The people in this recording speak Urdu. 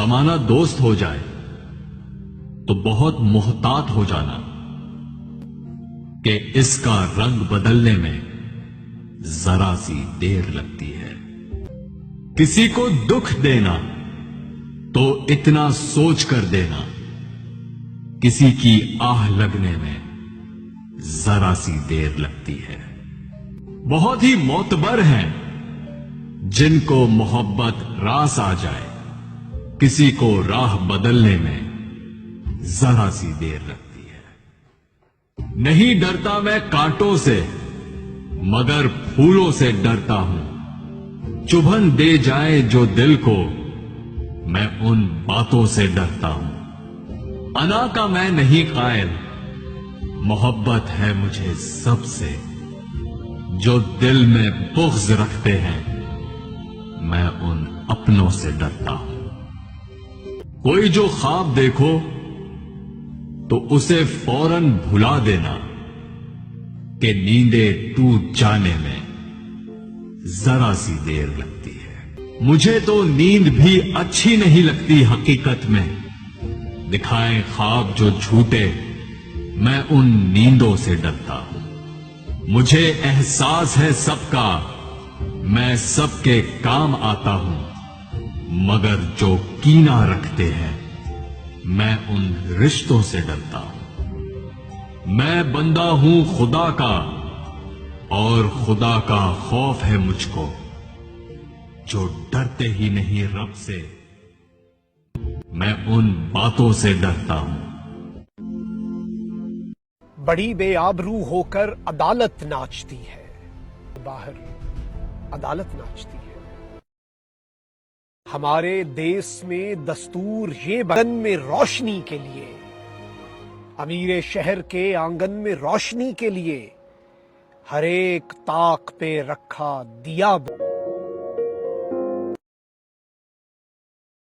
زمانہ دوست ہو جائے تو بہت محتاط ہو جانا کہ اس کا رنگ بدلنے میں ذرا سی دیر لگتی ہے۔ کسی کو دکھ دینا تو اتنا سوچ کر دینا، کسی کی آہ لگنے میں ذرا سی دیر لگتی ہے۔ بہت ہی معتبر ہیں جن کو محبت راس آ جائے، کسی کو راہ بدلنے میں ذرا سی دیر لگتی ہے۔ نہیں ڈرتا میں کانٹوں سے مگر پھولوں سے ڈرتا ہوں، چبھن دے جائے جو دل کو میں ان باتوں سے ڈرتا ہوں۔ انا کا میں نہیں قائل، محبت ہے مجھے سب سے، جو دل میں بغض رکھتے ہیں میں ان اپنوں سے ڈرتا ہوں۔ کوئی جو خواب دیکھو تو اسے فوراً بھلا دینا کہ نیندیں ٹوٹ جانے میں ذرا سی دیر لگتی ہے۔ مجھے تو نیند بھی اچھی نہیں لگتی حقیقت میں، دکھائیں خواب جو جھوٹے میں ان نیندوں سے ڈرتا ہوں۔ مجھے احساس ہے سب کا، میں سب کے کام آتا ہوں، مگر جو کینہ رکھتے ہیں میں ان رشتوں سے ڈرتا ہوں۔ میں بندہ ہوں خدا کا اور خدا کا خوف ہے مجھ کو، جو ڈرتے ہی نہیں رب سے میں ان باتوں سے ڈرتا ہوں۔ بڑی بے آبرو ہو کر عدالت ناچتی ہے، باہر عدالت ناچتی ہے۔ ہمارے دیس میں دستور یہ بدن میں روشنی کے لیے، امیر شہر کے آنگن میں روشنی کے لیے، ہر ایک طاق پہ رکھا دیا